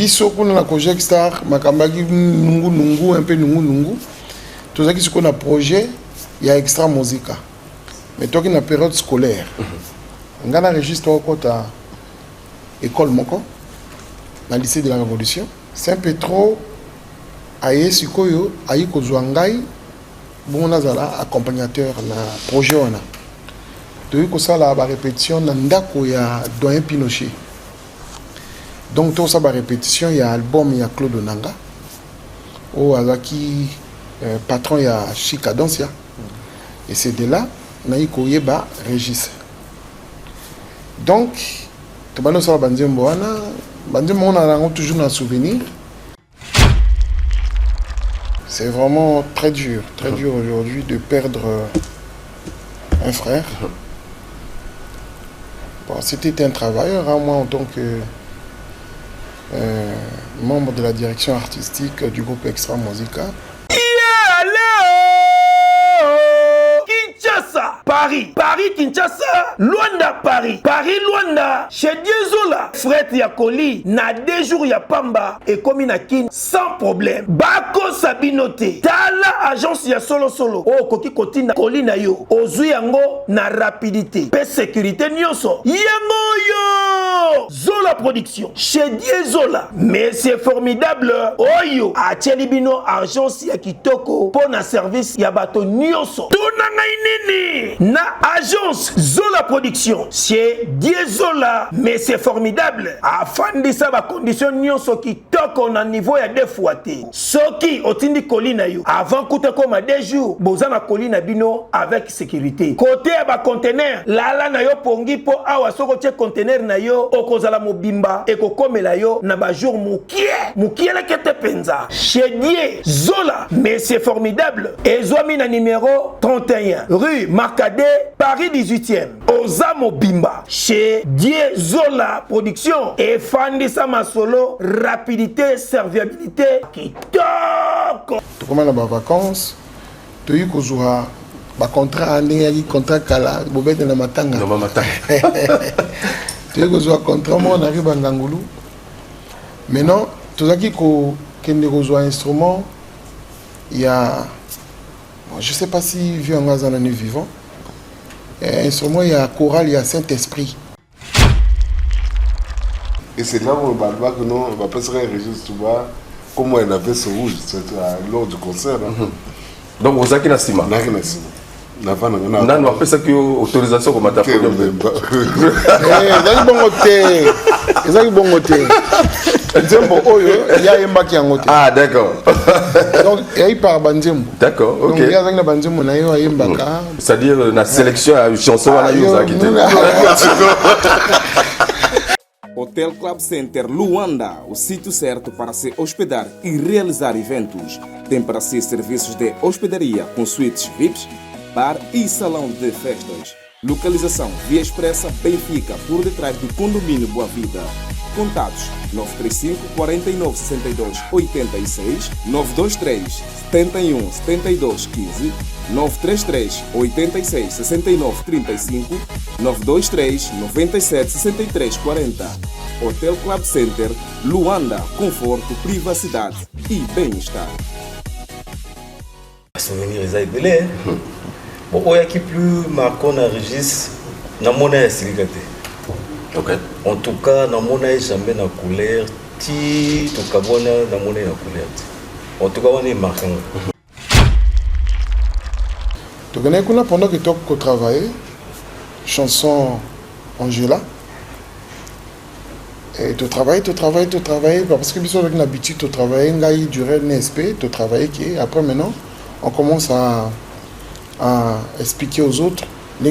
biso kuna na Project Star makambaki nungu un peu nungu tout ça qui ce qu'on a projet il y a extra musica mais toi qui na période scolaire ngana registre au kota école moko na lycée de la Révolution c'est un peu trop aye sikoyo ayi kozwa ngai bon nazala accompagnateur na projet wana to ko sala ba répétition na ndako ya doyen Pinochet. Donc tout ça ba répétition il y a album il y a Claude Onanga ou azaki patron il y a Chika Dansia et c'est de là nayi koyeba Régis. Donc to bano sala banzembo wana banzembo on a toujours un souvenir. C'est vraiment très dur aujourd'hui de perdre un frère. Bon, c'était un travailleur, hein, moi en tant que membre de la direction artistique du groupe Extra Musica. Paris, Kinshasa, Luanda, Paris, Luanda, chez Diezola, Fred Yakoli, na 2 jours ya Pamba et comme na kin sans problème. Bako Sabinote, Tala agence ya solo, oh koki koti na koli na yo, ozui yango na rapidité, pe sécurité nyonso, yango yo, Zola production, chez Diezola, mais c'est formidable, oyo, a Tchelibino agence ya kitoko, pour na service ya bato nyonso, tunanga inini. Na agence Zola Production, c'est Diezola, mais c'est formidable. Afin de ça, ma condition nyonso qui toque on a niveau ya 2 fois té. Soki otindi kolina yo, avant coûte comme à 2 jours, bozana kolina bino avec sécurité. Côté à ba conteneur, la na yo pongi po awa soko tie conteneur na yo, okozala mobimba et ko komela yo na ba jour mukie la kete penza. Chez Diezola, mais c'est formidable. Et zoami na numéro 31, rue Marcade, Paris 18e, Ozamo Bimba, chez Diezola Production et Fandisa Masolo, rapidité, serviabilité, qui toque. Comme on a des vacances, tu as eu un contrat, un contrat kala, bobette na matanga. Tu as eu un contrat, moi on arrive à Ngangoulou. Maintenant, tout ça qui est un instrument, il y a, je ne sais pas si vieux en Gazan est vivant. Instrument, il y a chorale, il y a Saint-Esprit. Et c'est là où on va que nous, on va passer un registre tout bas, comme on avait ce rouge, lors du concert. Donc, vous avez un estimé. Non, on va faire autorisation comme tu as fait. C'est bon côté. Il y a un bac en côté. Ah, d'accord. Donc, il y a eu par Banzembo. D'accord, ok. Donc, il y a un Banzembo, il y a un bac. C'est-à-dire, la sélection à une chanson à la Yusa qui Hotel Club Center Luanda, o sítio certo para se hospedar e realizar eventos. Tem para si serviços de hospedaria com suítes VIPs, bar e salão de festas. Localização Via Expressa Benfica, por detrás do condomínio Boa Vida. Contatos 935 49 62 86, 923 71 72 15, 933 86 69 35, 923 97 63 40. Hotel Club Center Luanda, conforto, privacidade e bem-estar. Souvenir ils belé. Bon, il y a qui plus marquant na Régis, na monnaie silicate. Ok. En tout cas, na monnaie jamais na couleur, ti to kabona na monnaie na couleur. En tout cas, on est marquant. Tu connais qu'on a pendant que tu as travaillé, chanson Angela. Et tu travailles, parce que tu as l'habitude de travailler, il durait NSP, tu travailles, après maintenant, on commence à expliquer aux autres, mais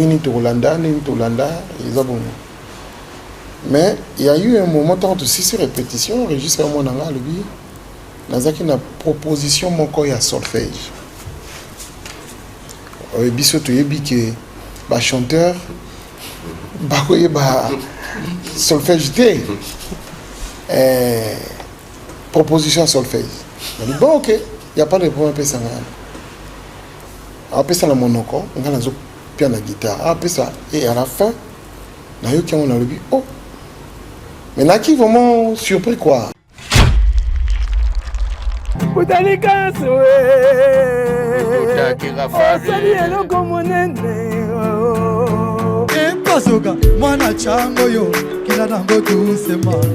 il y a eu un moment de 6 répétitions, Régis Ramonanga, lui, dans une proposition, mon corps, il y a solfège. Et puis, surtout, il y a un chanteur, il y a solfège. Proposition solfège. On dit, bon, ok, il n'y a pas de problème. Après ça, on a un piano guitare. Après ça, et à la fin, on a eu oh, mais là qui vraiment surpris quoi. motalikaso osali eloko monene Bazoka mwana chango yo kina nango doucement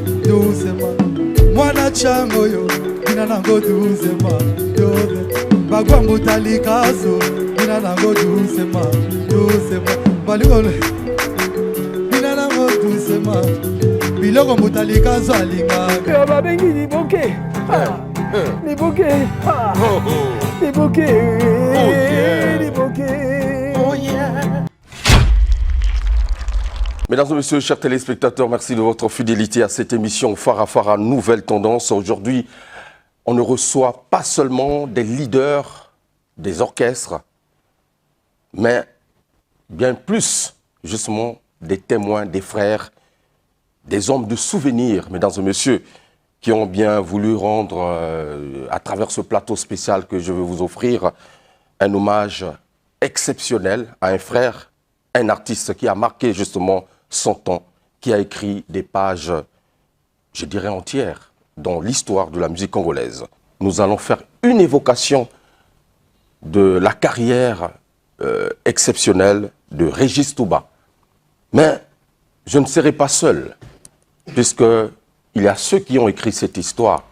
mwana chango yo kina nango doucement bagwa motalikaso kina nango doucement balikole kina nango doucement biloko motalikaso alinga babengi liboke liboke liboke liboke. Mesdames et messieurs, chers téléspectateurs, merci de votre fidélité à cette émission Farafara Nouvelle Tendance. Aujourd'hui, on ne reçoit pas seulement des leaders des orchestres, mais bien plus, justement, des témoins, des frères, des hommes de souvenirs, mesdames et messieurs, qui ont bien voulu rendre, à travers ce plateau spécial que je vais vous offrir, un hommage exceptionnel à un frère, un artiste qui a marqué justement son temps, qui a écrit des pages, je dirais entières, dans l'histoire de la musique congolaise. Nous allons faire une évocation de la carrière exceptionnelle de Régis Touba. Mais je ne serai pas seul, puisqu'il y a ceux qui ont écrit cette histoire,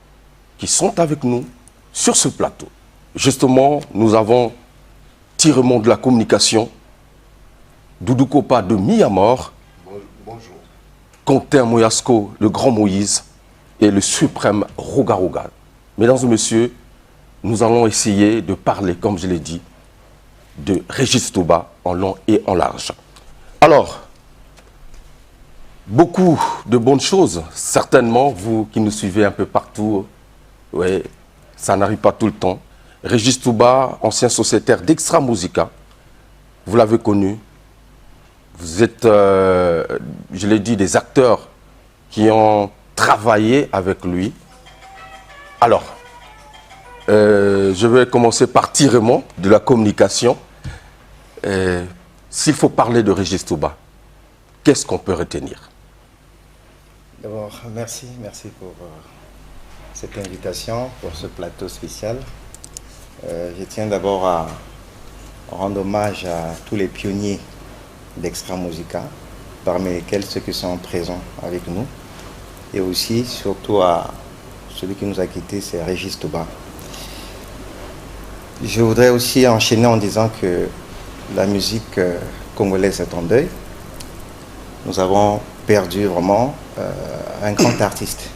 qui sont avec nous sur ce plateau. Justement, nous avons Tiremont de la communication, Doudou Kopa de Miyamor, Bonjour. Quentin Moyasco, le grand Moïse, et le suprême Roga Roga. Mesdames et messieurs, nous allons essayer de parler, comme je l'ai dit, de Régis Touba en long et en large. Alors, beaucoup de bonnes choses, certainement, vous qui nous suivez un peu partout, ouais, ça n'arrive pas tout le temps. Régis Touba, ancien sociétaire d'Extra Musica, vous l'avez connu. Vous êtes, je l'ai dit, des acteurs qui ont travaillé avec lui. Alors, je vais commencer par Tiremont de la communication. S'il faut parler de Régis Touba, qu'est-ce qu'on peut retenir? D'abord, merci pour cette invitation, pour ce plateau spécial. Je tiens d'abord à rendre hommage à tous les pionniers d'Extra Musica, parmi lesquels ceux qui sont présents avec nous, et aussi, surtout à celui qui nous a quittés, c'est Régis Touba. Je voudrais aussi enchaîner en disant que la musique congolaise est en deuil. Nous avons perdu vraiment un grand artiste.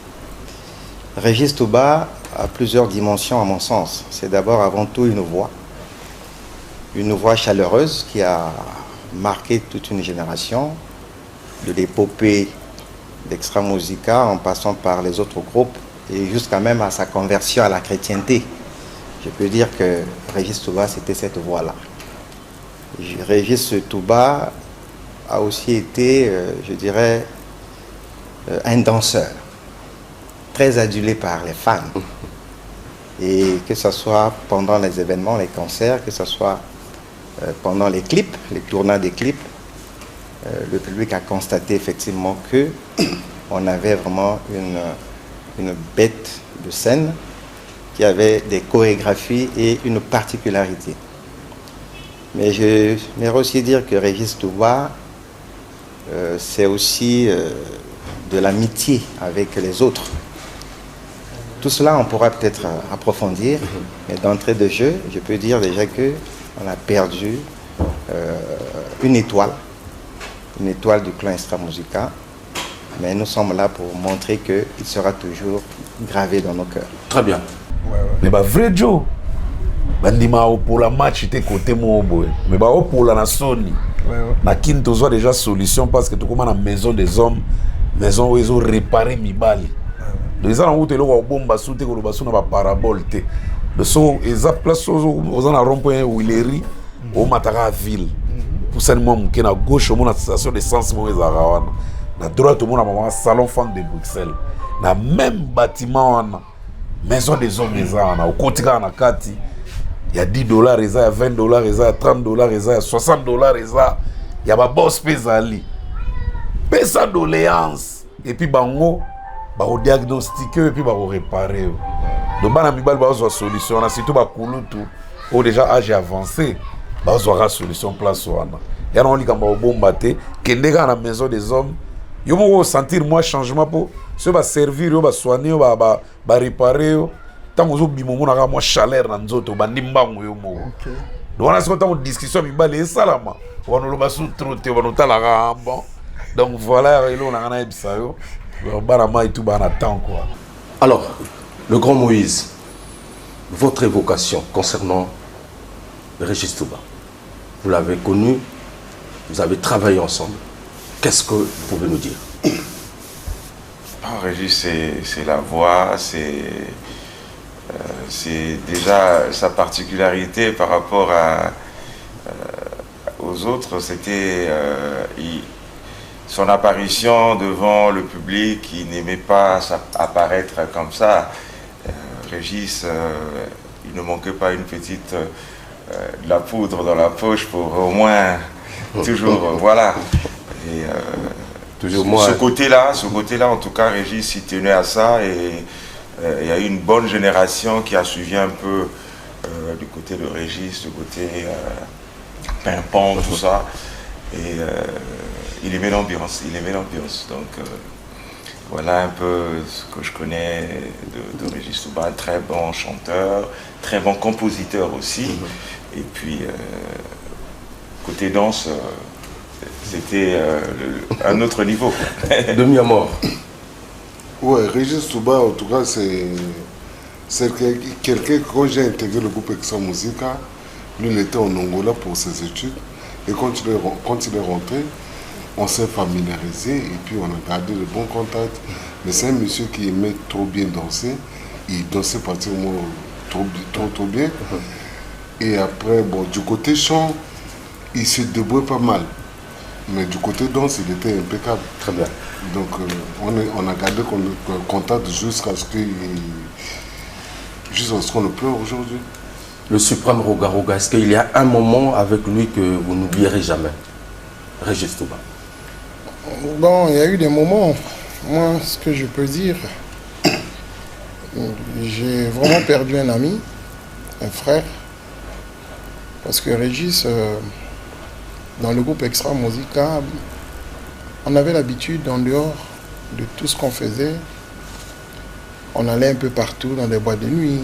Régis Touba a plusieurs dimensions à mon sens. C'est d'abord avant tout une voix chaleureuse qui a marqué toute une génération, de l'épopée d'Extra Musica en passant par les autres groupes et jusqu'à même à sa conversion à la chrétienté. Je peux dire que Régis Touba, c'était cette voix-là. Régis Touba a aussi été, je dirais, un danseur, très adulé par les fans. Et que ce soit pendant les événements, les concerts, que ce soit pendant les clips, les tournages des clips, le public a constaté effectivement que on avait vraiment une bête de scène qui avait des chorégraphies et une particularité. Mais je j'aimerais aussi dire que Régis Touba, c'est aussi de l'amitié avec les autres. Tout cela, on pourra peut-être approfondir, mais d'entrée de jeu, je peux dire déjà qu'on a perdu une étoile du clan Extra Musica, mais nous sommes là pour montrer qu'il sera toujours gravé dans nos cœurs. Très bien. Mais bah vrai Joe, bandima pour la match était côté mon boy, mais bah pour la Sony, na kin tozo déjà solution parce que tout comme la maison des hommes, maison où ils ont réparé mi bali. Donc ils ont route le wa bomba soute ko ba suna ba parabole te. De so ils a place aux en rond-point Willery au Matara ville. Pour ça moi qui na gauche mon station d'essence mo ezarawana. Na droite mon maman salon fan de Bruxelles. Na même bâtiment on maison des hommes ezana au kotika na kati. Il y a $10 il y a $20 il y a $30 il y a $60 il y a ba boss pesali. Pesa doléance et puis bango ba diagnostiquer et puis ba réparer. donc bana mibali bazwa solution na surtout bakulutu o déjà âge avancé bazwaka solution place wana yana olikamba obomba te kende kaka na maison des hommes yo moko sentir moi changement po so baservir yo basoigner yo barépare yo ntango ozobima omonaka mwa chaleur na nzoto bandi mbango yo moko donc wana siko ntango discussion mibali esalama wanoloba su trop te wanotalaka bon donc voilà elo nanga nayebisa yo bana mai tout bana temps quoi. Alors, le grand Moïse, votre évocation concernant Régis Touba, vous l'avez connu, vous avez travaillé ensemble. Qu'est-ce que vous pouvez nous dire? Régis, c'est la voix, c'est déjà sa particularité par rapport aux autres. C'était son apparition devant le public, il n'aimait pas apparaître comme ça. Régis, il ne manquait pas une petite de la poudre dans la poche pour au moins toujours voilà. Et toujours ce côté-là, en tout cas, Régis, il tenait à ça et il y a eu une bonne génération qui a suivi un peu du côté de Régis, du côté pimpant, tout ça. Et il aimait l'ambiance, Donc voilà un peu ce que je connais de Régis Touba, très bon chanteur, très bon compositeur aussi. Et puis côté danse, c'était un autre niveau. Demi à mort. Ouais, Régis Touba, en tout cas, c'est quelqu'un, quand j'ai intégré le groupe Extra Musica, lui il était en Angola pour ses études. Et quand il est rentré, on s'est familiarisé et puis on a gardé de bons contacts. Mais c'est un monsieur qui aimait trop bien danser. Il dansait pratiquement trop bien. Et après, bon, du côté chant, il se débrouille pas mal. Mais du côté danse, il était impeccable. Très bien. Donc on a gardé contact jusqu'à ce qu'on le pleure aujourd'hui. Le suprême Roga Roga, est-ce qu'il y a un moment avec lui que vous n'oublierez jamais? Régis Touba. Bon, il y a eu des moments. Moi, ce que je peux dire, j'ai vraiment perdu un ami, un frère. Parce que Régis, dans le groupe Extra Musica, on avait l'habitude, en dehors de tout ce qu'on faisait, on allait un peu partout dans des boîtes de nuit.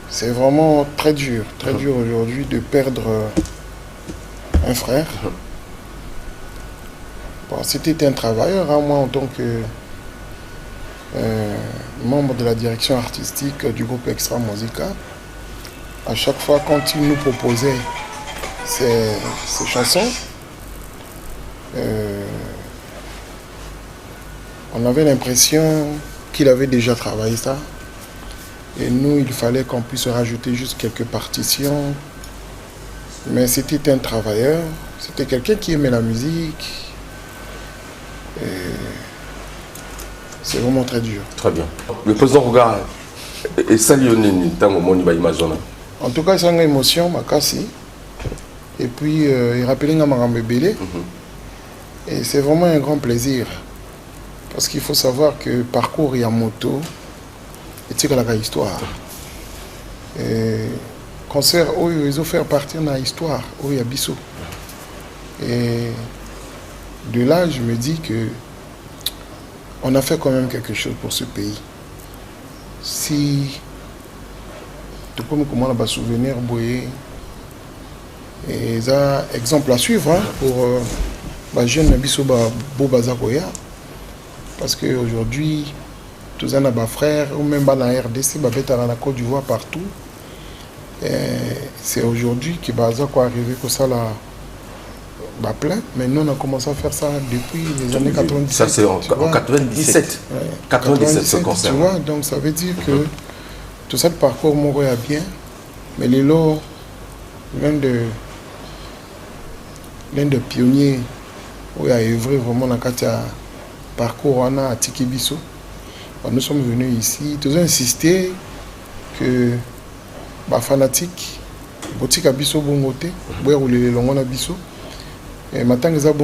C'est vraiment très dur aujourd'hui de perdre un frère. Bon, c'était un travailleur, hein, moi en tant que membre de la direction artistique du groupe Extra Musica. À chaque fois quand il nous proposait ces chansons, on avait l'impression qu'il avait déjà travaillé ça. Et nous, il fallait qu'on puisse rajouter juste quelques partitions. Mais c'était un travailleur, c'était quelqu'un qui aimait la musique. C'est vraiment très dur. Très bien. Le président Roga et Salionini, en tout cas, c'est une émotion, Makassi. Et puis, il rappelait Ngamarambébélé. Et c'est vraiment un grand plaisir. Parce qu'il faut savoir que parcours Yamoto, et la histoire. Concert, ils ont fait partie de l'histoire, où il y a Bissot. Et de là, je me dis que on a fait quand même quelque chose pour ce pays. Si, tout comme comment on va souvenir, et ça, exemple à suivre hein, pour les jeunes Bissot Bobazakoya. Parce qu'aujourd'hui, tous les frères, ou même dans la RDC, dans la Côte d'Ivoire, partout. C'est aujourd'hui que Baza quoi arrivé que ça là plein. Mais nous on a commencé à faire ça depuis les années 97. Ça c'est en 97. Ouais, 97 ce concert. Tu vois, donc ça veut dire que tout ça le parcours mourait à bien. Mais les lots, l'un de pionniers où il a œuvré vraiment dans le parcours on a à Tikibiso. Nous sommes venus ici, tous ont insisté que les fanatiques, boutique à Bisso Bongote, où les longs à Bisso, et maintenant ils ont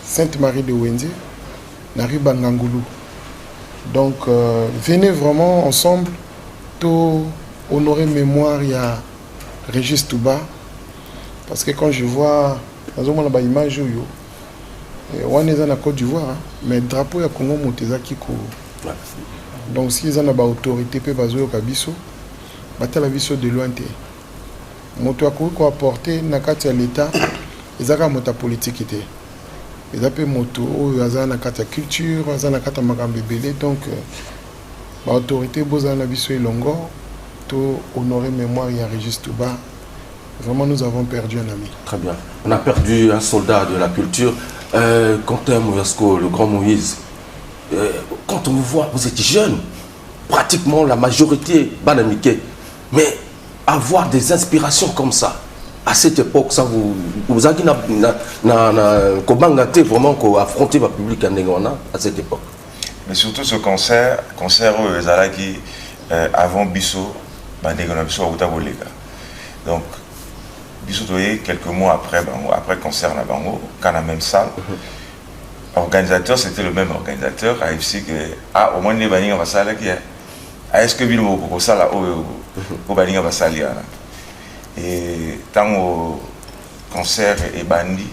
Sainte-Marie de Wendy, na rue Bangangoulou. Donc venez vraiment ensemble pour honorer mémoire il y a Régis Touba parce que quand je vois dans la image on est en Côte d'Ivoire mais le drapeau ya Congo motezaki ko donc si ils ont une autorité pe bazo kabiso batala biso de loin te moto ko apporter na kati ya l'état ezaka mota politique te ezape moto oyo aza na kati ya culture aza na kati ya makambo ebele donc autorité boza na biso elongo to honorer mémoire ya Régis Touba. Vraiment, nous avons perdu un ami. Très bien. On a perdu un soldat de la culture. Quentin Mouvesko, le grand Moïse, quand on vous voit, vous êtes jeune, pratiquement la majorité, banamiké, mais avoir des inspirations comme ça, à cette époque, ça vous avez vraiment affronter votre public à cette époque. Mais surtout ce concert qui avant Bissot, donc quelques mois après le concert à Bango, quand la même salle, organisateur c'était le même organisateur, AFC que au moins les banings va salle qui est-ce que Bilmo pour ça là au banings va salle et tant au concert et bandi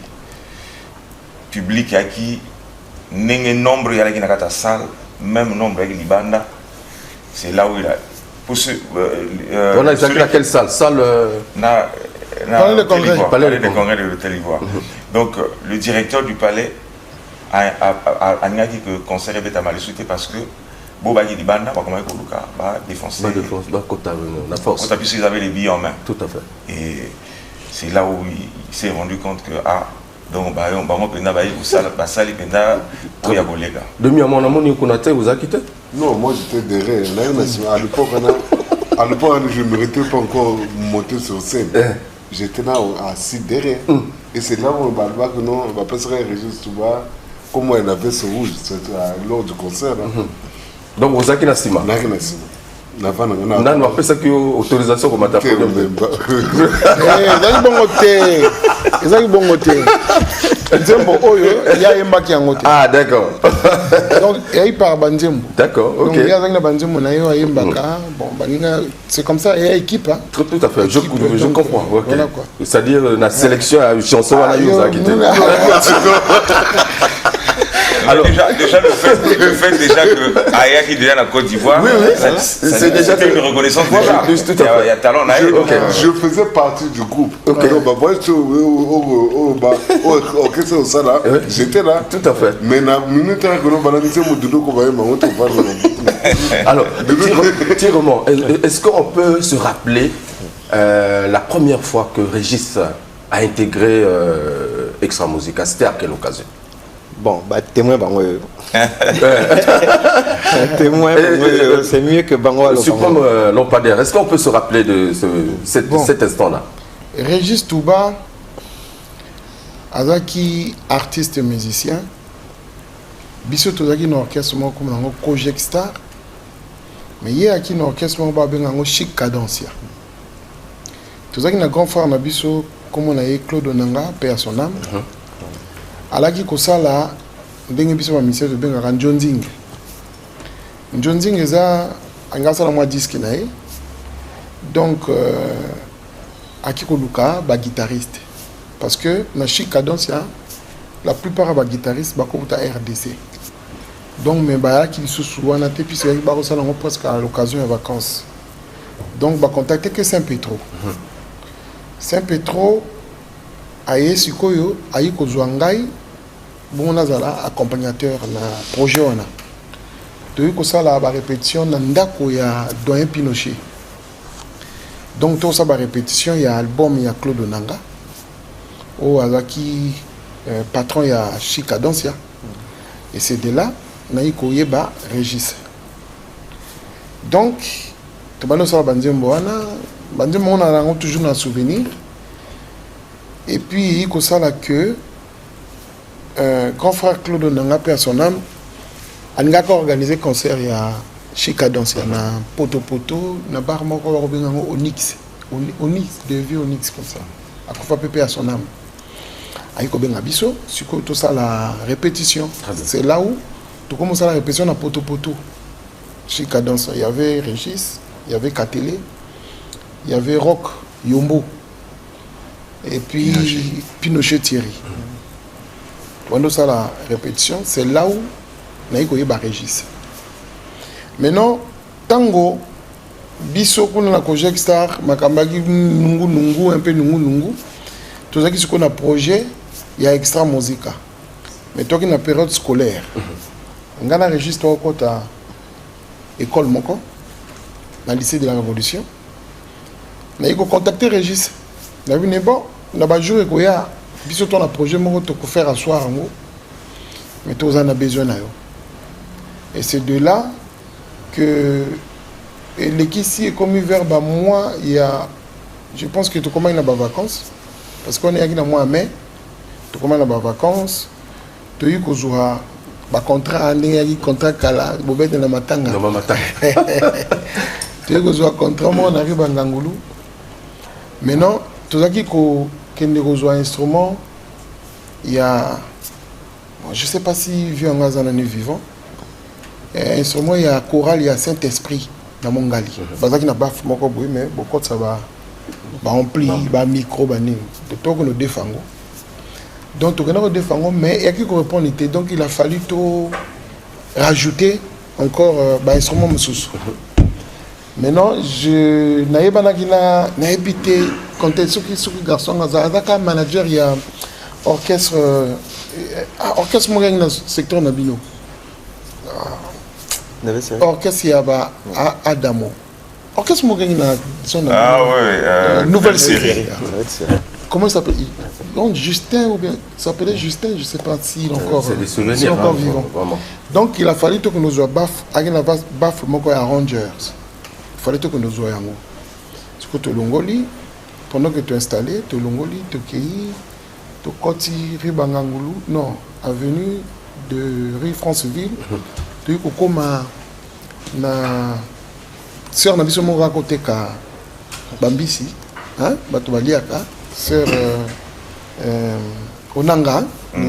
public qui n'est nombre il y a qui n'a qu'à salle même nombre avec libanda c'est là où il a pour ce on a exactement laquelle salle Palais de Congrès de l'Hôtel Ivoire. Donc le directeur du palais a dit que le concert était mal souhaité parce que Bobagi di Banda va comment défoncer la force. Quand ils avaient les billets en main. Tout à fait. Et c'est là où il s'est rendu compte que donc on peut pas salir penda pour y aller là. Demi à mon amour Konaté vous a quitté? Non, moi j'étais derrière. À l'époque je ne méritais pas encore monter sur scène. J'étais là assis derrière. Et c'est là où on va voir que non, on va pas se Régis Touba, comme elle avait ce rouge, c'était lors du concert. Donc vous avez Nassima. Non, après ça qui autorisation comme ta podium. Ah d'accord. Donc il par Banzembo. D'accord, ok. Donc il y a un Banzembo na yo Mbaka. Bon c'est comme ça et équipe hein. Tout à fait. Je comprends. Okay. Voilà quoi. C'est-à-dire la sélection à chanson à la Yosa qui alors déjà le fait déjà que Aya qui devient la Côte d'Ivoire, c'est déjà une reconnaissance déjà. Il y a talent là. Je faisais partie du groupe. J'étais là. Tout à fait. Mais la minute que nous balançons alors, Thierry, est-ce qu'on peut se rappeler la première fois que Régis a intégré Extra Musica? C'était à quelle occasion? Bon, témoin Bango. Témoin, c'est mieux que Bango. Suprême lampadaire, est-ce qu'on peut se rappeler de cet instant-là? Régis Touba, Azaki, artiste et musicien, Bissot Tozaki, un orchestre comme un Project Star, mais il y a un orchestre qui est Chic Cadencia. Tozaki, un grand frère, Bissot, comme on a eu Claude Onanga, paix à son âme. Alaki kosala ndenge biso ba ministère de bengaka Njonzing. Njonzing eza angasa la moi disque na ye. Donc aki koluka ba guitariste parce que na Chic Cadencia la plupart ba guitaristes ba ko RDC. Donc mais ba ki lisusu wana te puis ba ko sala presque à l'occasion de vacances. Donc ba contacter que Saint-Pétro. Saint-Pétro aye sikoyo ayi kozwa ngai bon nazala accompagnateur na projet wana toyi kosala ba répétition na ndako ya Doyen Pinochet. Donc tout ça ba répétition ya album ya Claude Onanga o azaki patron ya Chic Cadencia et c'est de là nayi koyeba Régis. Donc to bano sala banzembo wana banzembo on a toujours un souvenir. Et puis, il y a que grand frère Claude Onanga, paix à son âme, a organisé un concert à Chic Cadencia, na Poto, na bar Onyx. Onyx, de vieux Onyx comme ça. A Kofa Pépé à son âme. A Ikoben Abisso, sur tout ça la répétition. C'est là où Tout comme ça, la répétition à Poto. Chez Cadence, il y avait Régis, il y avait Katélé, il y avait Rock, Yombo, et puis Pinochet Thierry. Pendant ça, la répétition, c'est là où on a eu Régis. Maintenant, Tango, Bisso, on a Project Star, Makambagi, Nungu, un peu Nungu. Tout ça qui est un projet, il y a Extra Musica. Mais toi qui es dans la période scolaire, on a enregistré au côté à l'école Moko, dans le lycée de la Révolution. On a contacté Régis. On a vu, bon, on a joué avec Oya, puis on a un projet pour faire asseoir, mais tous on a besoin. Et c'est de là que l'équipe ici est commis vers moi, il y a, je pense que tout comment il a des vacances, parce qu'on est à mois de mai, tout comment il a des vacances, tu as eu un contrat, un contrat kala, bobette na matanga. Tu as eu un contrat, moi on arrive à Ngangoulou. Maintenant, tout ça qui est un instrument, il y a, bon, je ne sais pas si vieux en Gazan est vivant, instrument, il y a chorale, il y a Saint-Esprit dans mon gali. Parce qu'il n'y a pas de mais beaucoup de ça va remplir, va micro, de tout que nous défendons. Donc, nous défendons, mais il y a qui répond, donc il a fallu tout rajouter encore un instrument. Maintenant, je n'ai pas habité, quand il y a un garçon, un manager, il y a orchestre, orchestre dans le secteur Nabino. Orchestre, il y a Adamo. Orchestre Ah oui, nouvelle série. Comment il s'appelle? Donc Justin, ou bien ça s'appelait Justin, je ne sais pas s'il est encore, encore vivant. Vraiment. Donc il a fallu que nous soyons baf arrangers. Il fallait que nous soyons en ce que tu longoli, pendant que tu es installé, tu longoli, tu cueillis, tu côté Ribangangoulou, non, avenue de rue Franceville, tu es comme na sœur na biso mo raconter ka Bambisi, hein, Batubaliaka, sœur Onanga,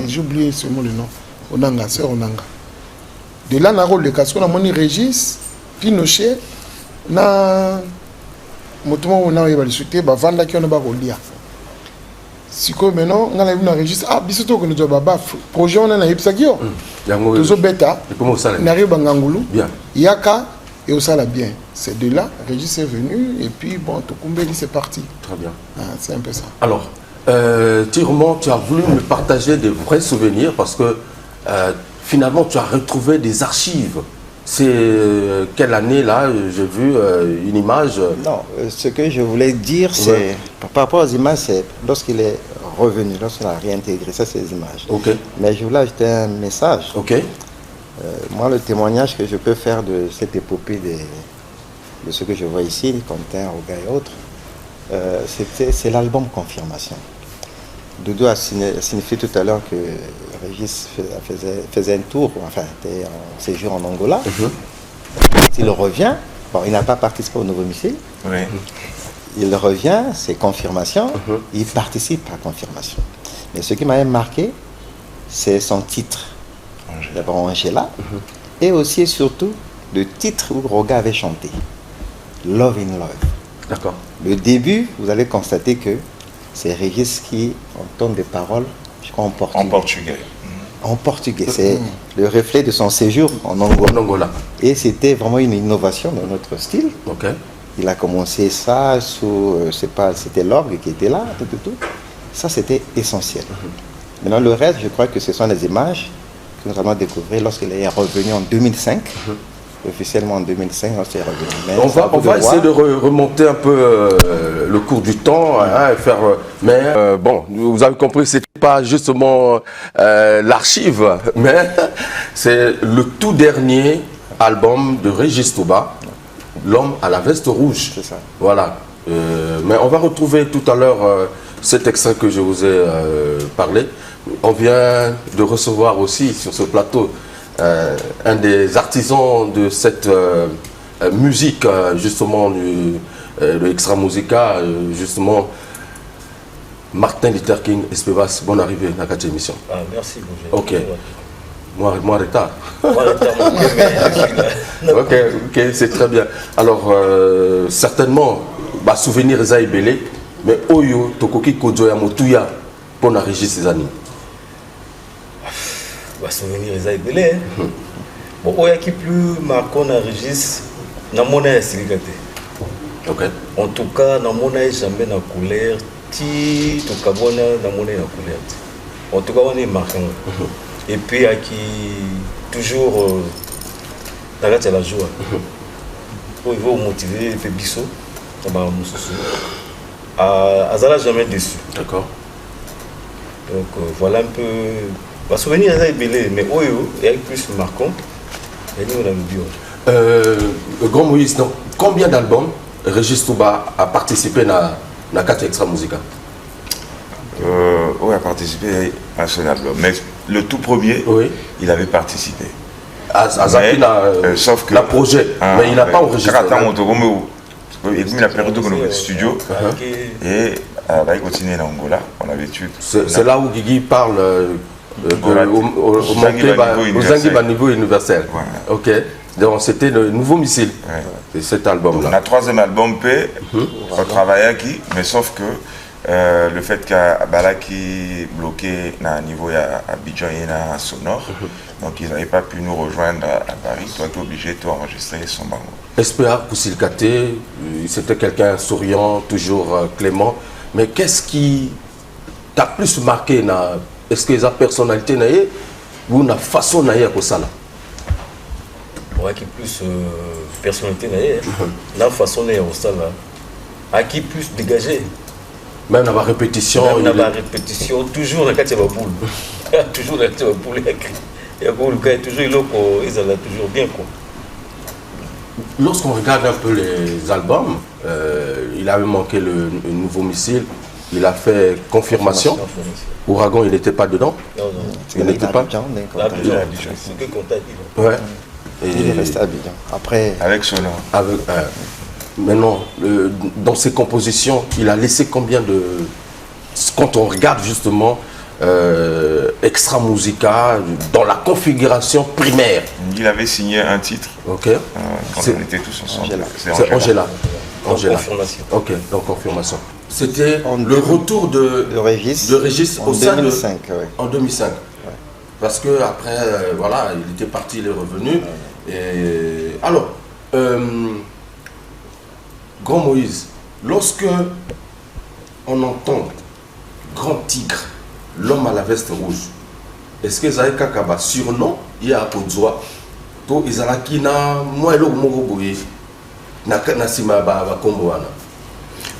j'ai oublié ce mot le nom, Onanga, sœur Onanga. De là, on a le cas, on a mon Régis, Pinochet, na motumo on a évalué, bah vendre qui on a pas relié. Si comme maintenant, on a vu un registre, ah, bientôt que nous avons un projet, on a eu ça qui est. Tous les bêta, on arrive à Ngangoulou, Yaka et au Sala bien. C'est de là, le registre est venu et puis bon, Tokumbeli c'est parti. Très bien. Ah, c'est un peu ça. Alors, Thierry, tu as voulu me partager des vrais souvenirs parce que finalement tu as retrouvé des archives. C'est quelle année là? J'ai vu une image. Non, ce que je voulais dire, c'est par rapport aux images, c'est lorsqu'il est revenu, lorsqu'on a réintégré ça, ces images. Okay. Mais je voulais ajouter un message. Okay. Moi, le témoignage que je peux faire de cette épopée de ce que je vois ici, Quentin, Roga et autres, c'est l'album Confirmation. Doudou a signifié tout à l'heure que Régis faisait un tour, enfin, était en séjour en Angola. Il revient, bon, il n'a pas participé au nouveau missile. Oui. Il revient, c'est Confirmation, il participe à Confirmation. Mais ce qui m'a marqué, c'est son titre. D'abord Angela, et aussi et surtout le titre où Roga avait chanté, Love in Love. D'accord. Le début, vous allez constater que c'est Régis qui entend des paroles, je crois en portugais. En portugais. En portugais, c'est le reflet de son séjour en Angola. Et c'était vraiment une innovation dans notre style. Okay. Il a commencé ça sous, c'était l'orgue qui était là, tout. Ça, c'était essentiel. Maintenant, le reste, je crois que ce sont les images que nous allons découvrir lorsqu'il est revenu en 2005. Officiellement en 2005, lorsqu'il est revenu. Mais on va essayer de remonter un peu le cours du temps, hein, et faire, mais bon, vous avez compris, ce n'était pas justement l'archive, mais c'est le tout dernier album de Régis Touba, L'homme à la veste rouge. C'est ça. Voilà. Mais on va retrouver tout à l'heure cet extrait que je vous ai parlé. On vient de recevoir aussi sur ce plateau un des artisans de cette musique, justement, de Extra Musica, justement, Martin Luther King Espevas. Bonne arrivée dans cette émission. Ah, merci, Bouger. Ok. Moi retard. Moi retard, mais je suis là. Ok, c'est très bien. Alors, certainement, bah, souvenir Zaï Belé, mais Oyo, Tokoki Kojoya Motuya, pour la régie ces années. Bah, souvenir Zaï Belé. Bon, Oya qui plus marquant la régie, na mona Siligate. Ok. En tout cas, na mona jamais na couleur, ti to kabona na mona na couleur. En tout cas, on est marquant. Et puis, qui toujours dans la joie. Pour vous motiver, les bisous, Azala jamais déçu. D'accord. Donc voilà un peu. Ma souvenir est belé, mais Oyo est plus marquant. Et nous, on a le bio. Grand Moïse, donc, combien d'albums Régis Touba a participé dans 4 extra musica? Oui, a participé à un seul album. Mais le tout premier, oui, il avait participé. Sauf que le projet, mais il n'a pas enregistré. Et puis, il a perdu dans le studio. Et il continue en Angola, on avait tué. C'est là où Guigui parle au Zangiba niveau universel. Ok. Donc c'était le nouveau missile. C'est cet album-là. On a 3e album P, on travaillait qui, mais sauf que le fait qu'Abalaki bloqué à niveau Abidjan et Sonore, donc ils n'avaient pas pu nous rejoindre à Paris, toi tu es obligé d'enregistrer son bango. SPA Koussilkate, c'était quelqu'un souriant, toujours clément, mais qu'est-ce qui t'a plus marqué? Est-ce que la personnalité ou la façon de ça? Ouais, qui plus personnalité, la façon de ça à qui plus dégagé. Même dans la répétition. Même dans la répétition, toujours dans le cas de la boule. Toujours dans le cas de la boule, il y a toujours ils allaient toujours bien. Lorsqu'on regarde un peu les albums, il avait manqué le nouveau missile. Il a fait confirmation. Ouragan, il n'était pas dedans. Non. Il n'était pas dedans. Ouais. Il est resté à Abidjan. Après. Avec Sonore. Maintenant, dans ses compositions, il a laissé combien de... Quand on regarde justement Extra Musica, dans la configuration primaire. Il avait signé un titre. Ok. Quand on était tous ensemble. C'est Angela. Confirmation. Ok, donc confirmation. C'était le retour de Régis au sein 2005, en 2005. Ouais. Parce que après, voilà, il était parti, il est revenu. Et alors, Grand Moïse, lorsque on entend Grand Tigre, l'homme à la veste rouge, est-ce que Zaï Kakaba surnom il y a Kodzwa to Izalaki na moi le Mogoboye na sima ba komboana.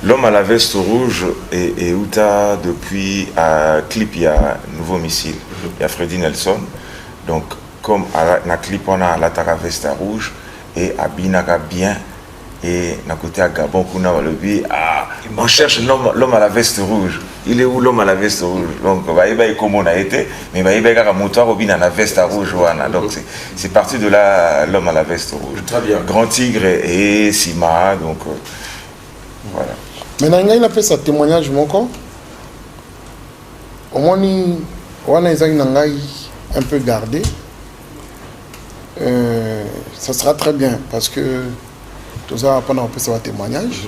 L'homme à la veste rouge est Outa depuis clip il y a nouveau missile. Il y a Freddy Nelson. Donc comme à la clip on a la veste rouge et à Binaka bien et à côté à Gabon on cherche l'homme à la veste rouge. Il est où l'homme à la veste rouge? Donc comme on a été, mais il y a un moteur à la veste rouge. Donc c'est parti de là l'homme à la veste rouge. Très bien. Grand Tigre et Sima, donc voilà. Maintenant, il a fait sa témoignage, mon corps. Au moins, on a un peu gardé. Ça sera très bien parce que tout ça, pendant un peu ça témoignage.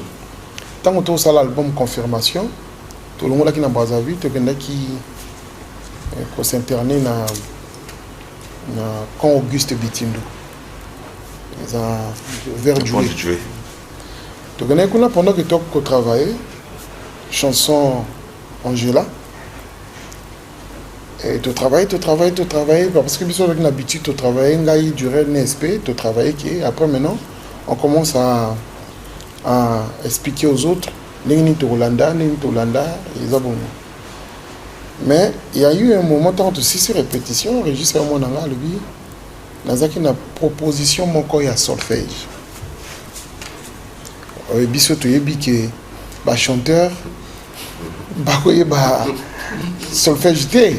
Tant que tout ça, l'album Confirmation, tout le monde qui n'a pas vu, tout le monde qui s'interné dans Auguste Bitindo. Ils ont verduré. Donc, pendant que tu as travaillé, chanson Angela, et tu travailles, parce que tu as l'habitude de travailler, il durait NSP, tu travailles, après maintenant, on commence à expliquer aux autres, mais il y a eu un moment, tant que 6 répétitions, Régis Monanga, lui, dans une proposition, mon corps, il y a solfège. Biso toyebi ke ba chanteur ba koye ba solfège té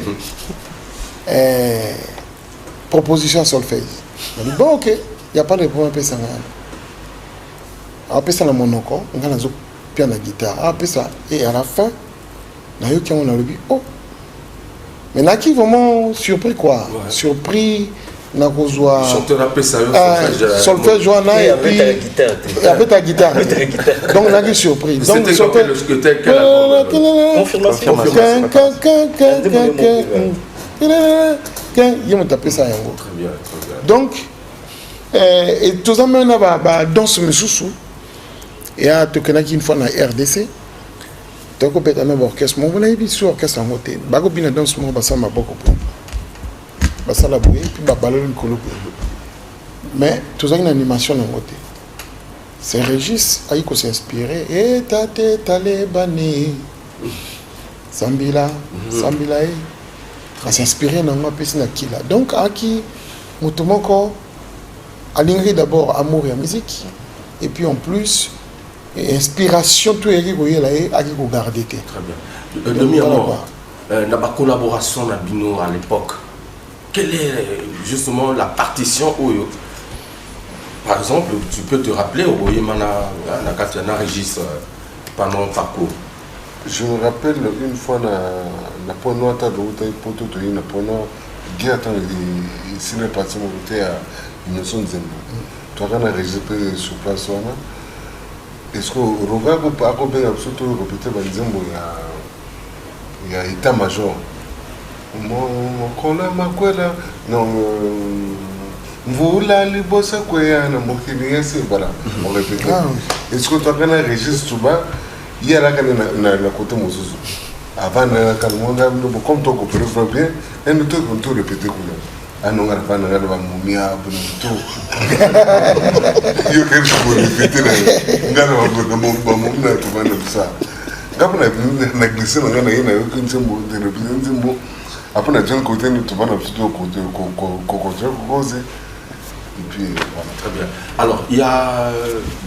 proposition solfège. Bon ok, il y a pas de problème pesa ngana. Après ça la monoko, on a zo piano guitare. Après ça et à la fin na yo qui on a le oh Mais naki vraiment surpris quoi. Surpris. Nakozwa chanteur appelé ça solfège wana et puis après ta guitare donc on a été surpris donc c'était quoi le squelette confirmation il m'a tapé ça yango très bien donc et tous en même ba danse mususu et à tokenaki une fois na RDC toko petana orchestre mon na ibi sur orchestre en côté ba ko bina danse mo ba sama boko pour basala boye puis babaloli likolo mais tozalaki na animation nango te c'est Régis ayi kosinspire etate talebani sambila sambila ye asinspire nango apesi na kila donc aki moto moko alingaki d'abord amour ya musique et puis en plus inspiration to eyaki koyela ye aki kogarde te très bien demi-mort na bacollaboration na bino à l'époque. Quelle est justement la partition Oyo? Par exemple, tu peux te rappeler au Oyemana Nakatiana Régis pendant parcours. Je me rappelle une fois na pono ata douta poto to na pono guerre ici le parti monté à Innocent Zembo. Toi quand Régis sur place wana. Est-ce que Roga ko pa ko ben absolument répéter Banzembo il y a état-major. Mokona makwela non mvula libosa kweyana mokili yese voilà on répète est-ce que toi kana Régis Touba yala kana na côté mozuzu avant na kalmonga comme toi comprends bien et nous tout répéter quoi anonga pana ngala ba mumia bunto yo quelque chose répéter ngala ba mumia to bana ça ngapo na glisse na ngana yena yo kinsembo de représenter après, on a déjà un côté, nous trouvons plutôt côté cause. Et puis, voilà. Très bien. Alors, il y a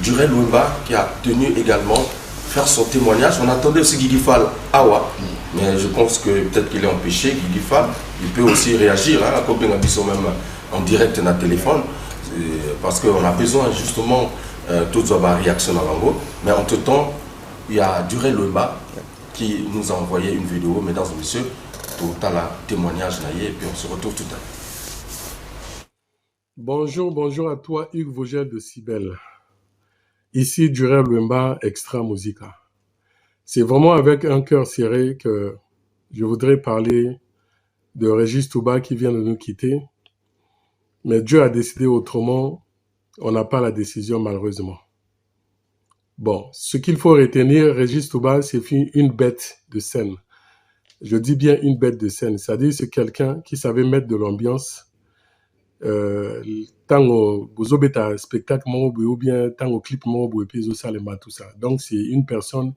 Durel Wemba qui a tenu également faire son témoignage. On attendait aussi Guigui Fall Awa, mais je pense que peut-être qu'il est empêché. Guigui Fall, il peut aussi réagir, hein, comme bien même en direct dans le téléphone, parce qu'on a besoin justement toutes les réactions à l'angle. Mais entre-temps, il y a Durel Wemba qui nous a envoyé une vidéo, mesdames et messieurs. Tout à la témoignage et puis on se retrouve tout à l'heure. Bonjour à toi Hugues Vogel de Cibel. Ici Durel Wemba, Extra Musica. C'est vraiment avec un cœur serré que je voudrais parler de Régis Touba qui vient de nous quitter. Mais Dieu a décidé autrement, on n'a pas la décision malheureusement. Bon, ce qu'il faut retenir, Régis Touba, c'est une bête de scène. Je dis bien une bête de scène, c'est-à-dire c'est quelqu'un qui savait mettre de l'ambiance. Tant au spectacle ou bien tant au clip tout ça. Donc c'est une personne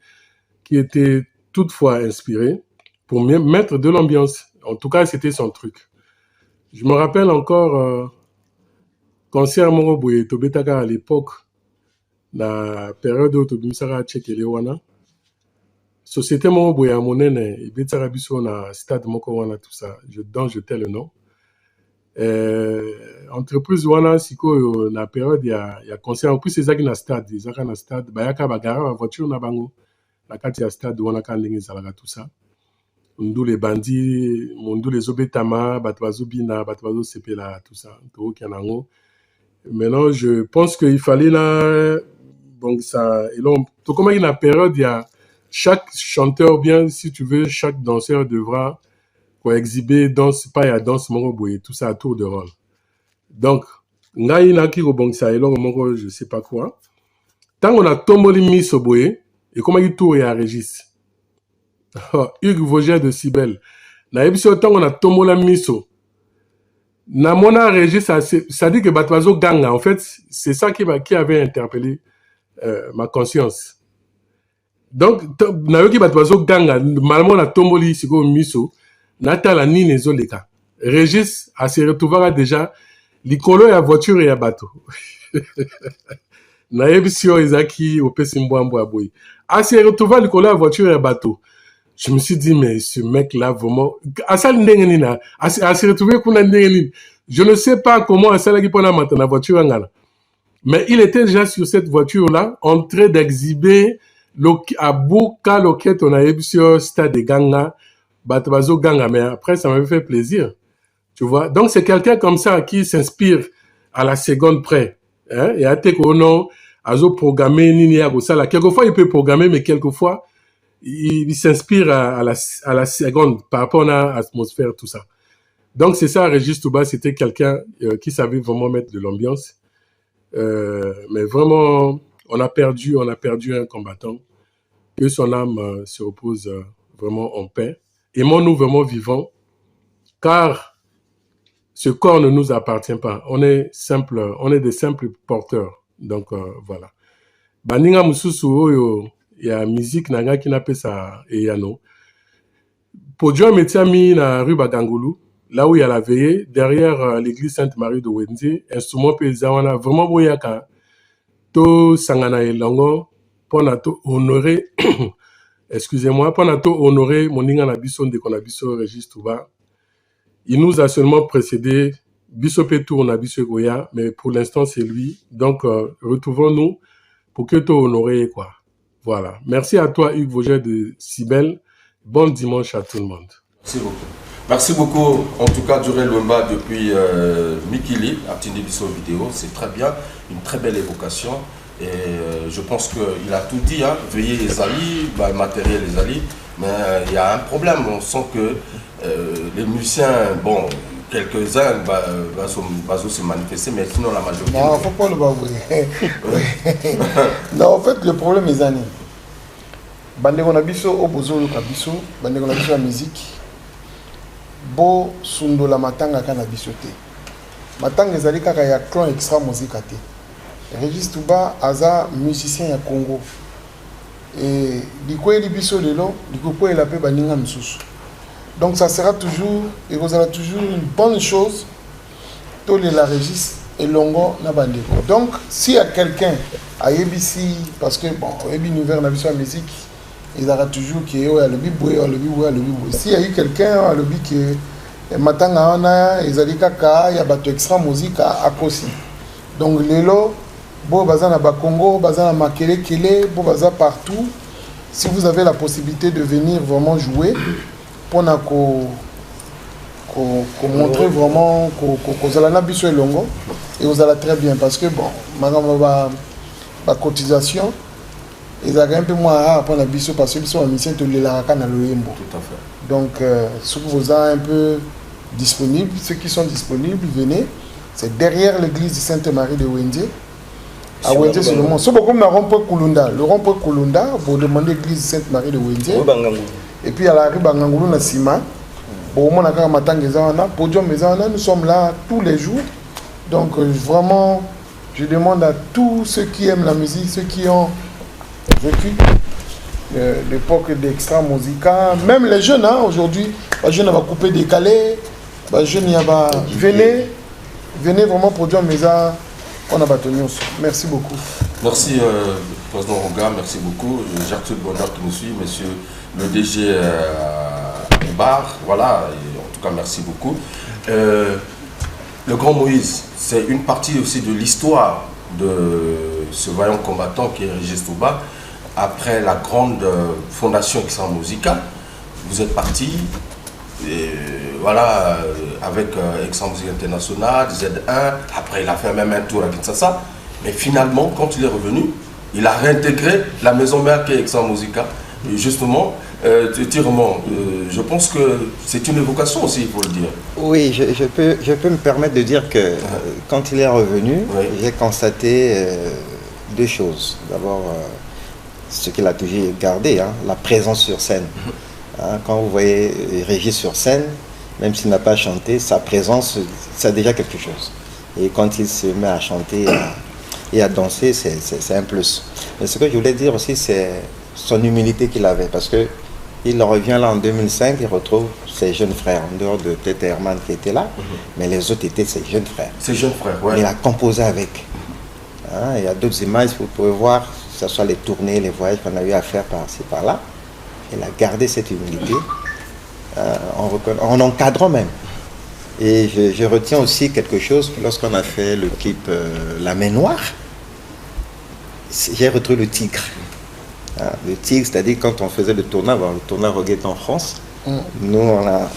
qui était toutefois inspirée pour mettre de l'ambiance. En tout cas, c'était son truc. Je me rappelle encore concert Moroboye Tobetaka à l'époque, la période où Tobimsara Tchekelewana. Société Moroboye à Monene, et Betsarabiso na stade Mokowana, tout ça, dont je tais le nom. Entreprise Wana, Siko, na période, il y a concert, en plus, c'est ça qui na stade, Bayaka Bagara, la voiture na bango, la carte ya stade, Wana Kandingi Zalaga, tout ça. Ndou les bandits, Ndou les Obetama, Batwazo Bina, Batwazo Sepela, tout ça, tout Kianango. Maintenant, je pense qu'il fallait là, donc ça, et là, tout comme il y a une période, il y a chaque chanteur, bien, si tu veux, chaque danseur devra exhiber danse, pas à danse, tout ça à tour de rôle. Donc, je sais pas quoi. Tant qu'on a tombé mis au boye, et comment il tourne à Régis. Hugues Vogel de Cibel. Na émission, tant qu'on a tombé mis au. Na mona Régis, ça dit que Batwazo Ganga, en fait, c'est ça qui avait interpellé ma conscience. Donc, nayoki Batwazo Ganga, malmo na tomboli siko miso, nata la ni nezo leka. Régis a se retrouvé déjà likolo ya voiture ya bateau. Na ebisio ezaki opesimbo aboy. A se retrouvé likolo ya voiture ya bateau. Je me suis dit mais ce mec là vraiment asal ndenge na a se retrouvé kuna ndenge. Je ne sais pas comment asala ki pona matana voiture ngala. Mais il était déjà sur cette voiture là en train d'exhiber à Buka loket on a eu sur stade de Ganga Batabazo Ganga, mais après, ça m'avait fait plaisir. Tu vois? Donc, c'est quelqu'un comme ça qui s'inspire à la seconde près. Hein? Et à Tekono, Azo programmer, Nini Agosala. Quelquefois, il peut programmer, mais quelquefois, il s'inspire à la seconde par rapport à l'atmosphère, tout ça. Donc, c'est ça, Régis Touba, c'était quelqu'un qui savait vraiment mettre de l'ambiance. Mais vraiment, on a perdu un combattant. Que son âme se repose vraiment en paix. Aimons-nous vraiment vivants, car ce corps ne nous appartient pas. On est des simples porteurs. Donc, voilà. Baninga mususu oyo ya musique nanga qui n'a pas ça et yano. Podium Metiami na rue Bagangulu, là où il y a la veillée, derrière l'église Sainte-Marie de Wendy, instrument paysan, vraiment boyaka. To sangana elongo, pona to honorer, excusez-moi, pona to honorer moninga na biso ndeko na biso Régis Touba. Il nous a seulement précédé, biso petou na biso goya, mais pour l'instant c'est lui. Donc retrouvons-nous pour que tu honorer quoi. Voilà. Merci à toi Hugues Vogel de Cybelle. Bon dimanche à tout le monde. Merci beaucoup. Merci beaucoup, en tout cas, Duré Lumba depuis Mikili, à Tindi Bisso Vidéo. C'est très bien, une très belle évocation. Et je pense qu'il a tout dit, hein. Veiller les alliés, matériel les alliés. Mais il y a un problème, on sent que les musiciens, bon, quelques-uns vont se manifester, mais sinon la majorité. Non, il ne faut pas le bavouer. Non, en fait, le problème est années. Bandeko na biso obozo ka biso, bandeko na biso la musique. Bo sundo la matanga kana biso te. Matanga ezali kaka ya clan extra musique te. Régis Touba aza musicien ya Congo. Et dikoye biso lelo, dikoye la pe baninga msusu. Donc ça sera toujours, et vous aurez toujours une bonne chose. Tous les la Régis et Longo na bandeko. Donc s'il y a quelqu'un à ABC, parce que bon, Ebi Nouvelle na biso la musique. Il y aura toujours qui est le biboué, le biboué, le biboué. S'il y a eu quelqu'un, le biboué qui est matanga, il y a des extra musique à Kosi. Donc, les lots, bon, bazan à Bakongo, bazan à Makele, Kele, bon, bazan partout. Si vous avez la possibilité de venir vraiment jouer, pour montrer vraiment que vous allez biso et longo, et vous allez très bien. Parce que, bon, ma cotisation, ils ont un peu moins rare pour la biso parce qu'ils sont en mission de l'Elarakan à l'Oyembo. Tout à fait. Donc, ceux que vous avez un peu disponibles, ceux qui sont disponibles, venez. C'est derrière l'église de Sainte-Marie de Wendy. À Wendy, c'est le monde. C'est beaucoup de rond-point Kulunda. Le rond-point Kulunda, vous demandez l'église de Sainte-Marie de Wendy. Et puis à la rue Bangangulu, na Sima. Pour moi, nous sommes là tous les jours. Donc, vraiment, je demande à tous ceux qui aiment la musique, ceux qui ont vécu l'époque d'Extra Musica, même les jeunes, hein, aujourd'hui, les jeunes vont couper décalé, les jeunes venez vraiment produire mes arts, on a battu. Merci beaucoup. Merci président Ronga, merci beaucoup. Gertrude Bonheur qui nous suit, monsieur le DG Bar, voilà, et en tout cas merci beaucoup. Le Grand Moïse, c'est une partie aussi de l'histoire de ce vaillant combattant qui est Régis Touba. Après la grande fondation Extra Musica, vous êtes parti, voilà, avec Extra Musica International, Z1, après il a fait même un tour à Kinshasa, mais finalement, quand il est revenu, il a réintégré la maison mère qui est Extra Musica. Et justement, je pense que c'est une évocation aussi, il faut le dire. Oui, je peux me permettre de dire que quand il est revenu, oui, j'ai constaté deux choses. D'abord, ce qu'il a toujours gardé, hein, la présence sur scène. Hein, quand vous voyez Régis sur scène, même s'il n'a pas chanté, sa présence, c'est déjà quelque chose. Et quand il se met à chanter et à danser, c'est un plus. Mais ce que je voulais dire aussi, c'est son humilité qu'il avait, parce que il revient là en 2005, il retrouve ses jeunes frères, en dehors de peut-être Herman qui était là, mais les autres étaient ses jeunes frères. Ses jeunes frères, oui. Il a composé avec. Hein, il y a d'autres images, vous pouvez voir, que ce soit les tournées, les voyages qu'on a eu à faire par-ci, par-là. Il a gardé cette humilité, en encadrant même. Et je retiens aussi quelque chose, lorsqu'on a fait le clip La Main Noire, j'ai retrouvé le tigre. Le tigre, c'est-à-dire quand on faisait le tournage reggae en France, Nous, on a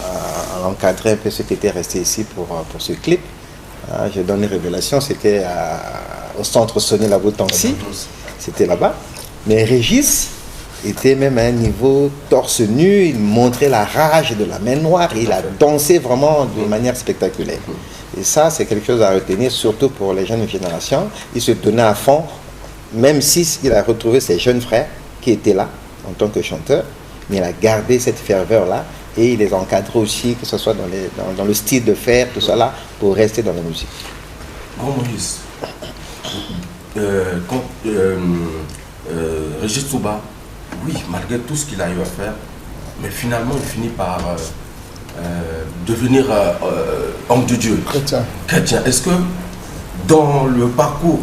encadré un peu ceux qui étaient restés ici pour ce clip. Je donne une révélation, c'était au centre Sony Labo-Tansi, c'était là-bas. Mais Régis était même à un niveau torse nu, il montrait la rage de la main noire, et il a dansé vraiment de manière spectaculaire. Et ça, c'est quelque chose à retenir, surtout pour les jeunes générations. Il se donnait à fond, même s'il a retrouvé ses jeunes frères qui étaient là en tant que chanteur, mais il a gardé cette ferveur-là et il les encadrait aussi, que ce soit dans le style de faire, tout ça là, pour rester dans la musique. Grand Maurice, Régis Touba, oui, malgré tout ce qu'il a eu à faire, mais finalement il finit par devenir homme de Dieu. Chrétien. Est-ce que dans le parcours,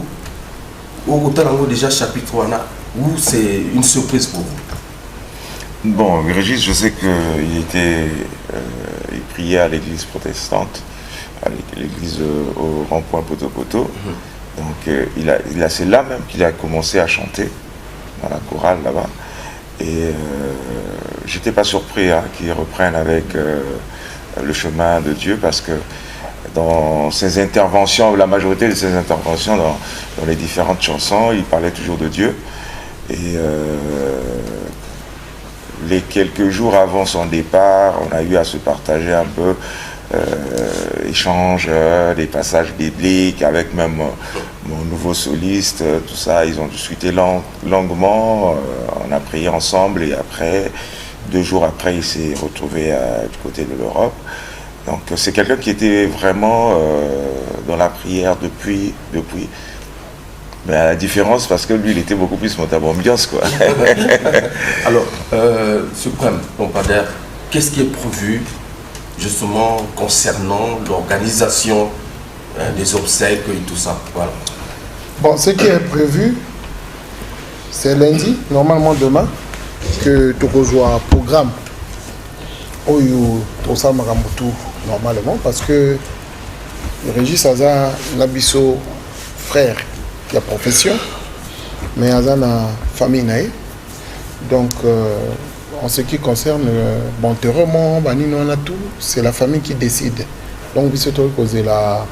au Talango déjà chapitre 1, où c'est une surprise pour vous? Bon, Régis, je sais qu'il il priait à l'église protestante, à l'église au rond-point Poto-Poto. Donc c'est là même qu'il a commencé à chanter, dans la chorale là-bas. Et j'étais pas surpris qu'il reprenne avec le chemin de Dieu, parce que dans ses interventions, la majorité de ses interventions dans les différentes chansons, il parlait toujours de Dieu. Et les quelques jours avant son départ, on a eu à se partager un peu, échange, des passages bibliques avec même mon nouveau soliste, tout ça. Ils ont discuté longuement, on a prié ensemble, et après, 2 jours après, il s'est retrouvé du côté de l'Europe. Donc c'est quelqu'un qui était vraiment dans la prière depuis. Mais à la différence, parce que lui, il était beaucoup plus motable ambiance, quoi. Alors, Suprême Pompadère, qu'est-ce qui est prévu justement concernant l'organisation des obsèques et tout ça? Voilà. Bon, ce qui est prévu, c'est lundi, normalement demain, que tu rejoins un programme où tout ça m'a tout normalement, parce que Régis Aza Nabiso, frère, qui a profession, mais Aza na famille naïe. Donc, en ce qui concerne bon terrement, banino on a tout, c'est la famille qui décide. Donc, c'est causé la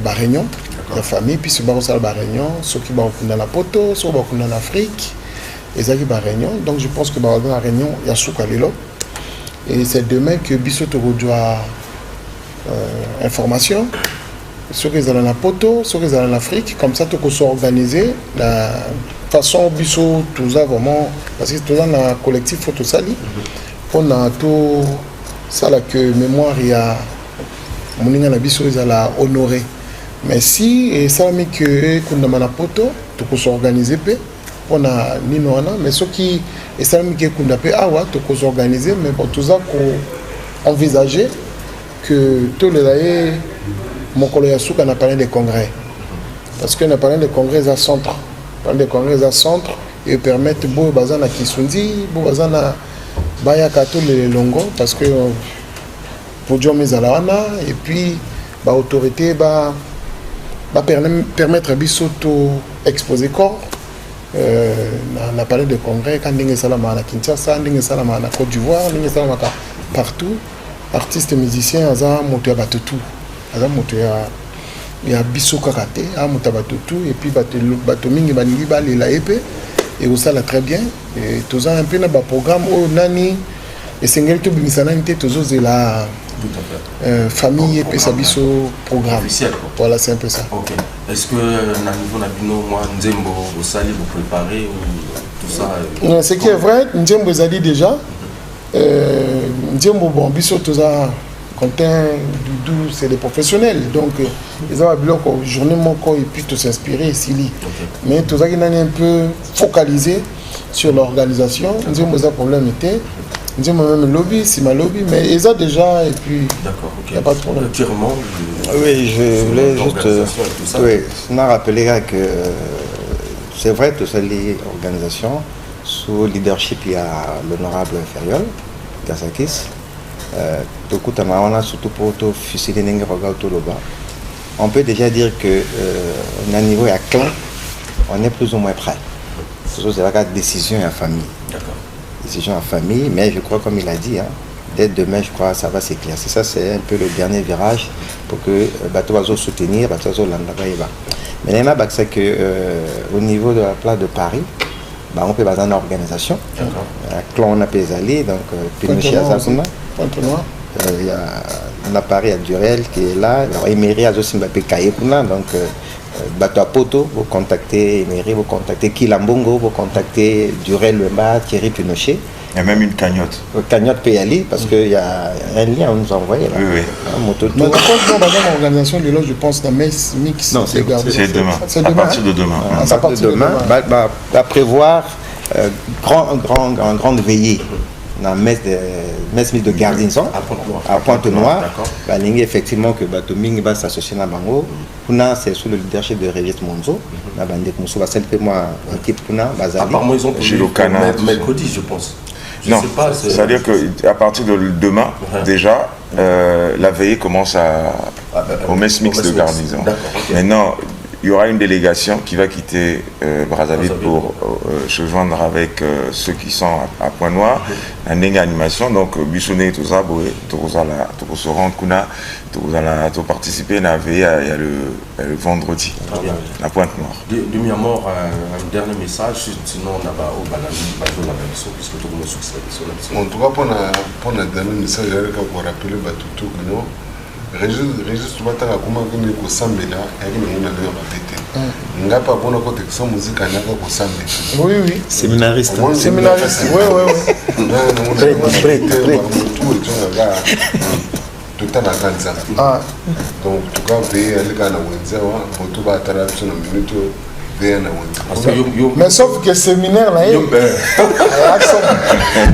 réunion, la famille, puis c'est la réunion, ceux qui vont dans la poto, ceux qui vont en Afrique, et ça qui va réunion. Donc, je pense que dans la réunion, il y a Soukalilo. Et c'est demain que Bissoto doit information. Ceux qui sont dans la poto, ceux qui sont en Afrique, comme ça, tout qu'on soit organisé. La façon Bissot, tout ça vraiment, parce que tout ça dans le collectif Photo Sali, on a tout ça là que mémoire, il y a mon na Bissot, ils a honoré. Mais si, et ça, mais que qu'on a la poto, tout qu'on soit organisé, on a Ninoana, mais ceux qui, et ça, mais que qu'on a tout qu'on soit organisé, mais pour tout ça, qu'on envisageait que tous les mon collègue Souka a parlé des congrès. Parce qu'on a parlé des congrès à centre. Des congrès à centre et permettent beau bazan à Kisundi, beau bazan à Bayakato les longo, parce que pour John Mizalawana, et puis l'autorité va permettre à Bissoto exposer corps. On a parlé de congrès quand on est salama à Kinshasa, on est salama à Côte d'Ivoire, on est salama partout. Artistes et musiciens, ils ont monté à Batutu. Il y a Bissot Kakate, et puis Batomingi Banigi Bali la épée, et ça là très bien. Et tout ça un peu dans le programme où Nani et Sengel to Bimisana n'était toujours la famille et sa Bissot programme. Officiel, voilà, c'est un peu ça. Ok. Est-ce que na niveau Nabino, moi, Nzembo, au Sali, vous préparez ou tout ça? Ce qui est vrai, Nzembo a dit déjà. Nzembo, bon, Bissot, tout ça. Quentin, Doudou, c'est des professionnels, donc ils ont une journée et puis tout s'inspirer ici. Mais tout ça qui est un peu focalisé sur l'organisation. Nous avons un problème était, nous avons même le lobby, c'est ma lobby, mais ils ont déjà et puis il n'y a pas de problème. Oui, je voulais juste rappeler que c'est vrai que c'est l'organisation sous leadership il y a l'honorable Feriol Gassakis. On peut déjà dire que à un niveau à clan, on est plus ou moins prêt. C'est la décision et la famille. décision en famille, mais je crois, comme il a dit, hein, dès demain, je crois, ça va s'éclaircir. Ça, c'est un peu le dernier virage pour que Bateau va soutenir, Bateau va l'andava. Mais là, c'est que au niveau de la place de Paris, on peut baser une organisation. Clan on a Pézali, donc Pinochet Azakuna. Il y a Paris à Durel qui est là. Emery a aussi Mbappé Kayekuna, donc Bateau à Poto, vous contactez Emery, vous contactez Kilambongo, vous contactez Durel Wemba, Thierry Pinochet. Il y a même une cagnotte. Cagnotte peut y aller parce qu'il y a un lien, on nous a envoyé là. Oui. Mais par contre, dans l'organisation de l'autre, je pense, dans Mix. Non, c'est demain. À partir de demain. À partir de demain, va prévoir grande veillée dans la messe de Garnison à Pointe-Noire. Effectivement, que Batoming va s'associer à Bango. C'est sous le leadership de Régis Monzo. Apparemment, ils ont prévu mercredi, je pense. Non, c'est-à-dire qu'à partir de demain, déjà, la veillée commence au mess mix de Garnison. Maintenant, il y aura une délégation qui va quitter Brazzaville pour se joindre avec ceux qui sont à Pointe-Noire, un animation. Donc, Bussonnet, tout ça, tout se rendre, tout participer à la veillée le vendredi à Pointe-Noire. Demi-mort, un dernier message, sinon on a au Banami, puisque tout le monde succède. En tout cas, pour le dernier message, je vais rappeler tout le monde. Régis tubataka kuma kene kosambela yaki ngona leo mabete ngapa bona ko teksa musique anaka kosambela oui séminariste oui tout à la kanza donc tout cas veille alika na wenzewa pour ba tara sur une minute veille na wenzewa mais sauf que séminaire là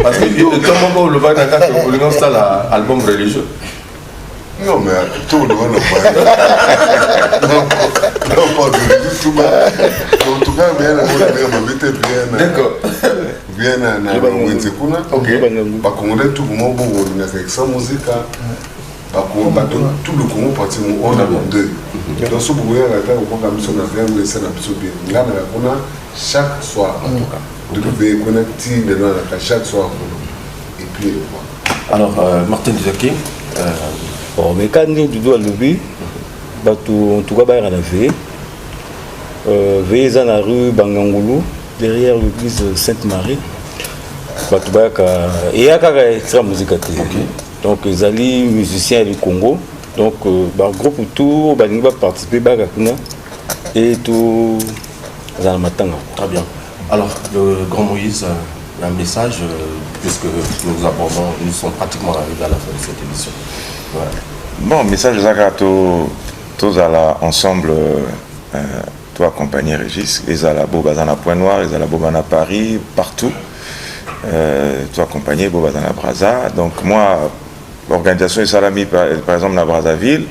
parce que comment le va dans le album religieux. Non, mais tout le monde non, pas de tout bas. En tout cas, bien, na Wenzekuna. Bakongole tout le monde na section musique. Tout le Congo parti on a deux. Donc ce boulot là ta ko comme ça na bien laisser na biso bien. Là on a chaque soir en tout cas. De nous connecter maintenant chaque soir. Et puis alors Martin Dizaki bon, mais quand nous doit lever, en tout cas, il y a la veille. Veille dans la rue Bangangoulou, derrière l'église Sainte-Marie. Il y a un extra musique. Donc, les alliés musiciens du Congo. Donc, le groupe autour, il va participer et tout dans le matin. Très bien. Alors, le grand Moïse, un message, puisque nous sommes pratiquement arrivés à la fin de cette émission. Voilà. Bon, message tous ensemble, tout accompagner Régis, les à la Bobazana Pointe-Noire, les à la Bobana Paris, partout, tout accompagner Bobazana Brazza. Donc moi, l'organisation Salami, par exemple, à Brazzaville,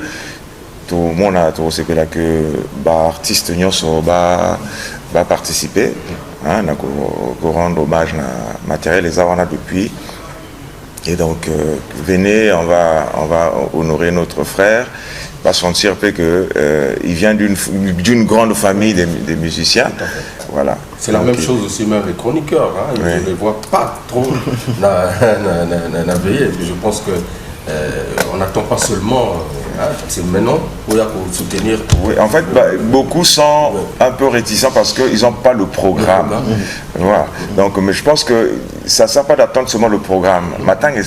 tout le monde a tout ce que là que artistes va participer, hein, rendre hommage à matériel les avons depuis. Et donc, venez, on va honorer notre frère, pas sentir qu'il vient d'une grande famille des musiciens. Voilà. C'est la même chose aussi même les chroniqueurs. Hein. Ils ne les voient pas trop veiller. Je pense qu'on n'attend pas seulement. C'est maintenant pour soutenir. Oui, en fait, beaucoup sont un peu réticents parce qu'ils n'ont pas le programme. Voilà. Donc, mais je pense que ça ne sert pas d'attendre seulement le programme. Matin donc,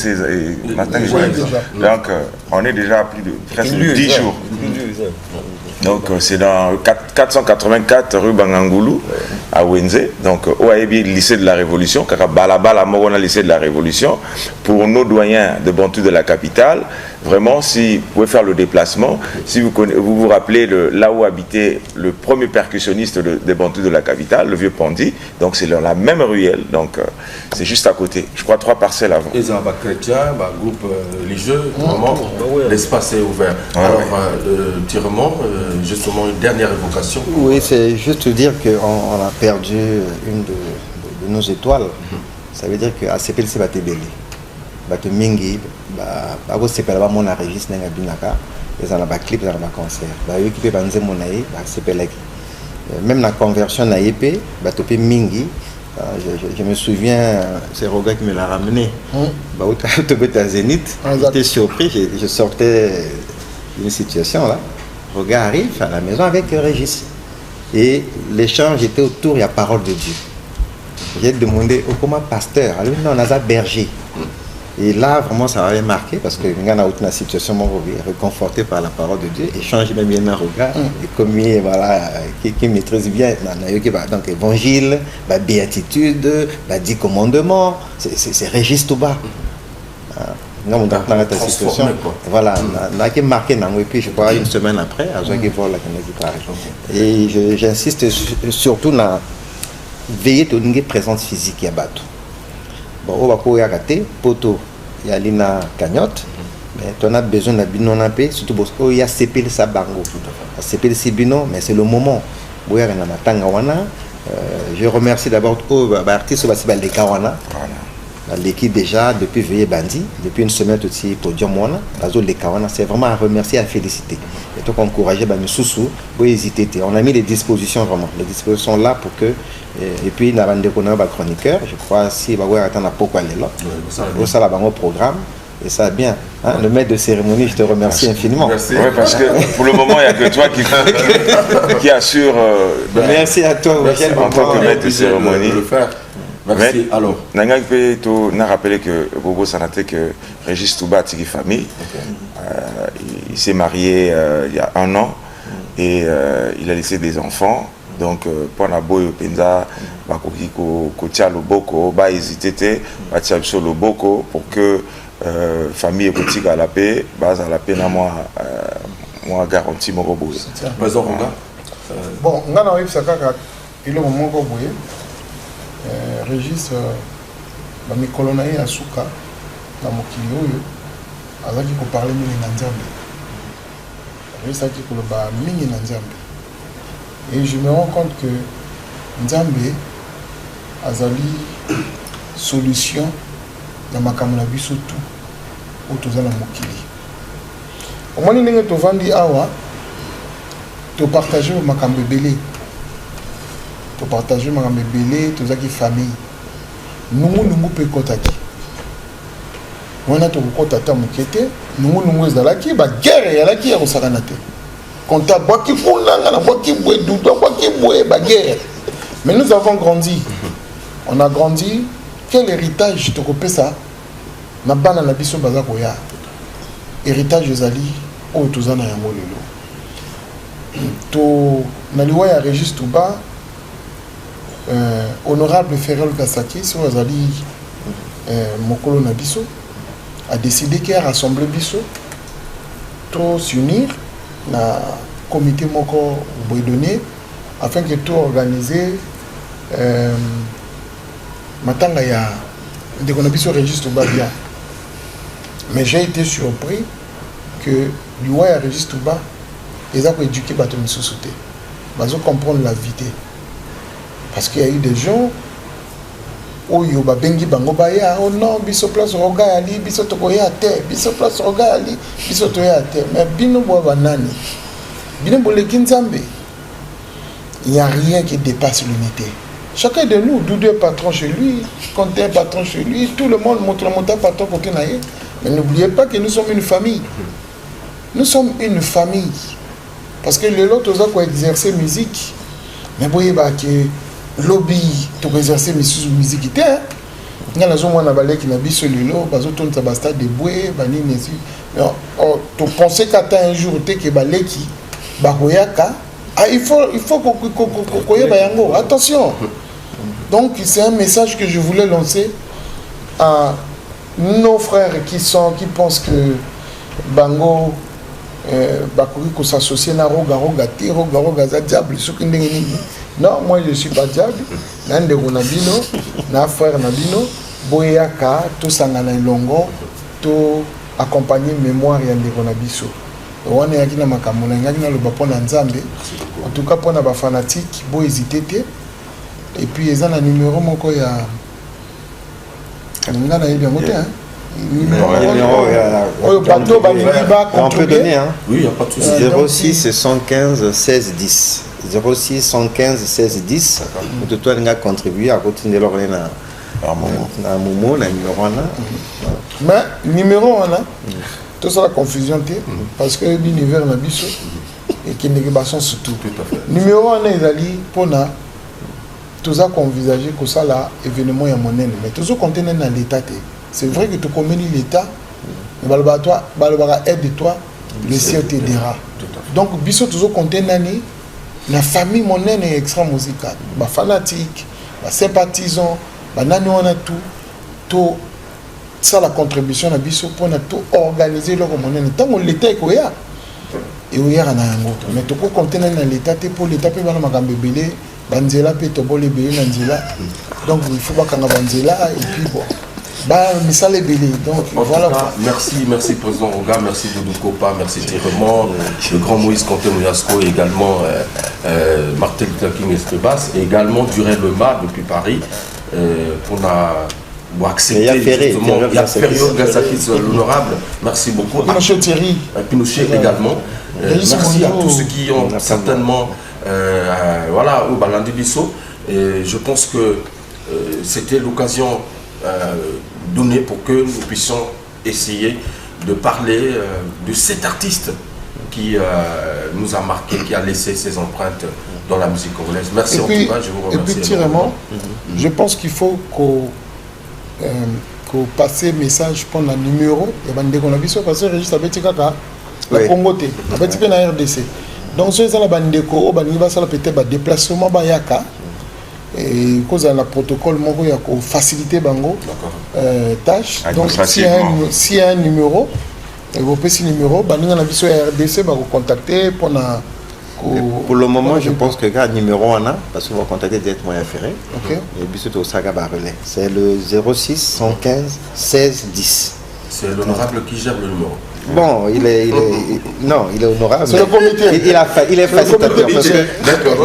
on est déjà à plus de presque 10 jours. Donc, c'est dans 484 rue Bangangoulou, à Wenze. Donc, OAEB, lycée de la Révolution, Balabala, Morona, lycée de la Révolution. Pour nos doyens de Bantou de la capitale, vraiment, si vous pouvez faire le déplacement, si vous vous rappelez là où habitait le premier percussionniste des Bantous de la capitale, le vieux Pandi, donc c'est la même ruelle, donc c'est juste à côté. Je crois 3 parcelles avant. Et ça va chrétien, groupe religieux, vraiment, l'espace est ouvert. Alors, Tirement, justement, une dernière évocation. Oui, c'est juste dire qu'on a perdu une de nos étoiles. Ça veut dire que ACPL c'est Batebeli. Batemingi, ACPL va mon Régis Nenga Binaka, ils ont un clip, ils ont un concert. Ils équipé Banze Monaï, ACPL. Même la conversion na EP, Batope Mingi, Je me souviens, c'est Roga qui me l'a ramené. Au Zénith, j'étais surpris, je sortais d'une situation là. Roga arrive à la maison avec Régis. Et l'échange était autour, il y a parole de Dieu. J'ai demandé comment pasteur, alors non, on a berger. Et là, vraiment, ça m'avait marqué parce que on a eu une situation réconforté par la parole de Dieu, échange même bien un regard, et comme voilà, qui maîtrise bien, donc évangile, béatitude, 10 commandements, c'est Régis Touba. Non, dans la situation, voilà, on a marqué, et puis je crois une semaine après, et j'insiste surtout dans veiller à une présence physique à Batou. Bon, on va pouvoir rater, poto, il y a l'ina cagnotte, mais tu as besoin d'un binon à paix, surtout parce qu'il y a CPL Sabango. CPL Sibino, mais c'est le moment. Je remercie d'abord l'artiste de Kawana. L'équipe déjà, depuis Veillé Bandi, depuis une semaine aussi pour Diomona, c'est vraiment à remercier et à féliciter. Et donc encourager Soussou, pour hésiter. On a mis les dispositions vraiment. Les dispositions là pour que. Et puis, nous avons des chroniqueurs, je crois, si vous avez attendre pourquoi elle est là. Vous savez, le programme. Et ça, bien. Hein, le maître de cérémonie, je te remercie infiniment. Merci. Oui, parce que pour le moment, il n'y a que toi qui assure. Merci à toi, Michel, en tant que maître de cérémonie. Merci. Alors, on a rappelé que Bobo Sanate, que Régis Touba Tiki famille, il s'est marié il y a 1 an et il a laissé des enfants. Donc, pour la boy Penza, Kotia Loboko, ba hésité, Batia Loboko, pour que famille écoute à la paix, base à la paix, moi garanti mon robot. Bon, on a eu ça il est au moment où Régis bamikolo na ye ya suka na mokili oyo azaki koparle mingi na nzambe azaki koloba mingi na nzambe et je me rends compte que nzambe azali solution ya makambo na biso tout oyo toza na mokili omoni ndenge tovandi awa topartage makambo ebele to partager makambo ebele tozaki famille nungu pe kotaki wana tokokota ta moke te nungu ezalaki baguerre eyalaki ya kosakana te konta bwaki kunanga na bwaki bwe duda bwaki bwe baguerre. Mais nous avons grandi, on a grandi. Quel héritage tokopesa na bana na biso baza koya héritage ezali oyo toza na yango lelo to na liwa ya Régis Touba. Honorable Ferrel Kassaki, sur Azali Mokolo Nabiso, a décidé qu'il a rassemblé Biso, tout s'unir, na comité Moko Boydonné, afin que tout organiser. Matanga ya de Konabiso registre bien. Mais j'ai été surpris que l'UA registre bas, ils ont éduqué Bato Missouté. Ils ont comprendre la vie. Parce qu'il y a eu des gens où il y a bengi bango baya oh non biso place roga ali biso tokoya te biso place roga ali biso toya te mais bino bo banani bino bo le kinzambe il n'y a rien qui dépasse l'unité. Chacun de nous deux patrons chez lui, quand un patron chez lui, tout le monde montre le patron côté naïe. Mais n'oubliez pas que nous sommes une famille. Nous sommes une famille. Parce que les autres ont exercé musique. Mais vous voyez que lobby to exercer musique était nga nazo mwana balé qui na biso lelo bazo tonta basta de boué bani nesi to penser qu'attend un jour te que balé qui bakoyaka il faut kokoye bayango attention. Donc c'est un message que je voulais lancer à nos frères qui pensent que bango bakoki ko s'associer na roga za diable soki ndenge nini. Non, moi je suis pas diable. Nande Ronabino, na frère Nabino, boyaka, tout sangana longo, tout accompagner mémoire ya ndeko na biso. On est akina makamona ngakina lo bapona nzambe. En tout cas pour na ba fanatique, bo hésiter te. Et puis ils ont un numéro moko ya ngana yebi ngote hein. On peut donner hein. Oui, il n'y a pas de souci. 06 75 16 10. 06 115 16 10. Tout le monde a contribué à continuer leur na Momo, na numéro 1. Mais numéro 1, tout ça la confusion, parce que l'univers n'a pas et qui n'est pas surtout. Numéro 1, ils allaient pour na tout ça envisagé que ça là événement ya monene mais tout ça contient dans l'état. C'est vrai que tu connais l'état, mais toi, aide toi, le ciel t'aidera. Donc biso tout ça contient dans la famille monene extra musical, ba fanatique, ba sympathisant, ba nani on a tout ça la contribution na biso pour na tout organiser le monene tant on l'état ko ya et on ya na yango mais tout ko contient dans l'état pour l'état pe bana makambe belé banzela pe to bolé belé na nzela donc il faut pas kanga banzela et puis bon bah misale belé donc voilà merci président Roga, merci Doudou Kopa, merci Thierry-Raymond, le grand Moïse Kanté Mouyasco et également Martin Luther King Estebas et également Durel Lema depuis Paris pour accepter justement la période Gassakis l'honorable. Merci beaucoup. Pinochet Thierry. Pinochet également. Merci à tous ceux qui ont certainement voilà au Balandi Bisso. Et je pense que c'était l'occasion donnée pour que nous puissions essayer de parler de cet artiste qui nous a marqué, qui a laissé ses empreintes dans la musique congolaise. Merci en tout cas, je vous remercie. Et puis Thierry-Raymond, je pense qu'il faut qu'on passe message pour le numéro et qu'on a vu ça parce que Régis Abeti Kaka la Congo T Abeti pe na RDC donc ce ça la bandeko au bani va ça peut-être déplacement bayaka et cause la protocole moko ya ko faciliter bango tâche donc s'il y a un numéro et vous pouvez ce numéro bani na biso RDC va vous contacter pour le moment, je pense que le numéro 1 parce qu'on va contacter directement à Ferré. Okay. Et puis c'est au Saga Barrelais. C'est le 06 115 16 10. C'est l'honorable qui gère le numéro. Bon, il est honorable. C'est le comité. Il est facilitateur parce que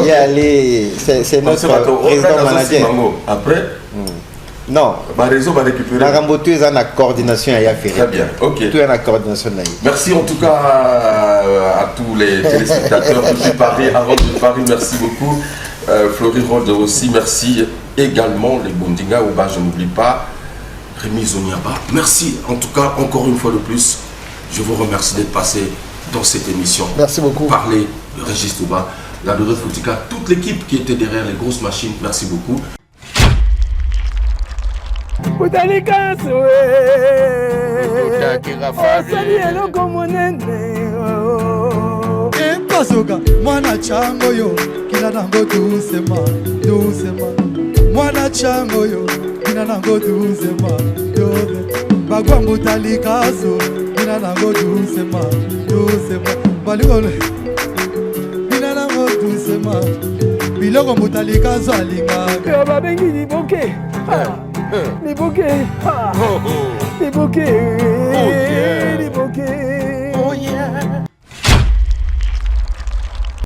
il y a les. C'est notre président manager. Après. Non. Ma réseau va récupérer. La Rambotu est en coordination à Ferré. Très bien, ok. Tout est en coordination. Merci en tout cas à tous les téléspectateurs depuis Paris, avant de Paris, merci beaucoup. Florie Rode aussi, merci également. Les Bondinga, Ouba, je n'oublie pas. Rémi Zoniaba, merci en tout cas encore une fois de plus. Je vous remercie d'être passé dans cette émission. Merci beaucoup. Parler de Régis Touba, la Doré Foutika, toute l'équipe qui était derrière les grosses machines, merci beaucoup. Mwana chango yo kila nango doucement mwana chango yo kila nango doucement bagwa mutalikazo kila nango doucement baligole kila nango doucement biloko mutalikazo alinga babengi liboke liboke liboke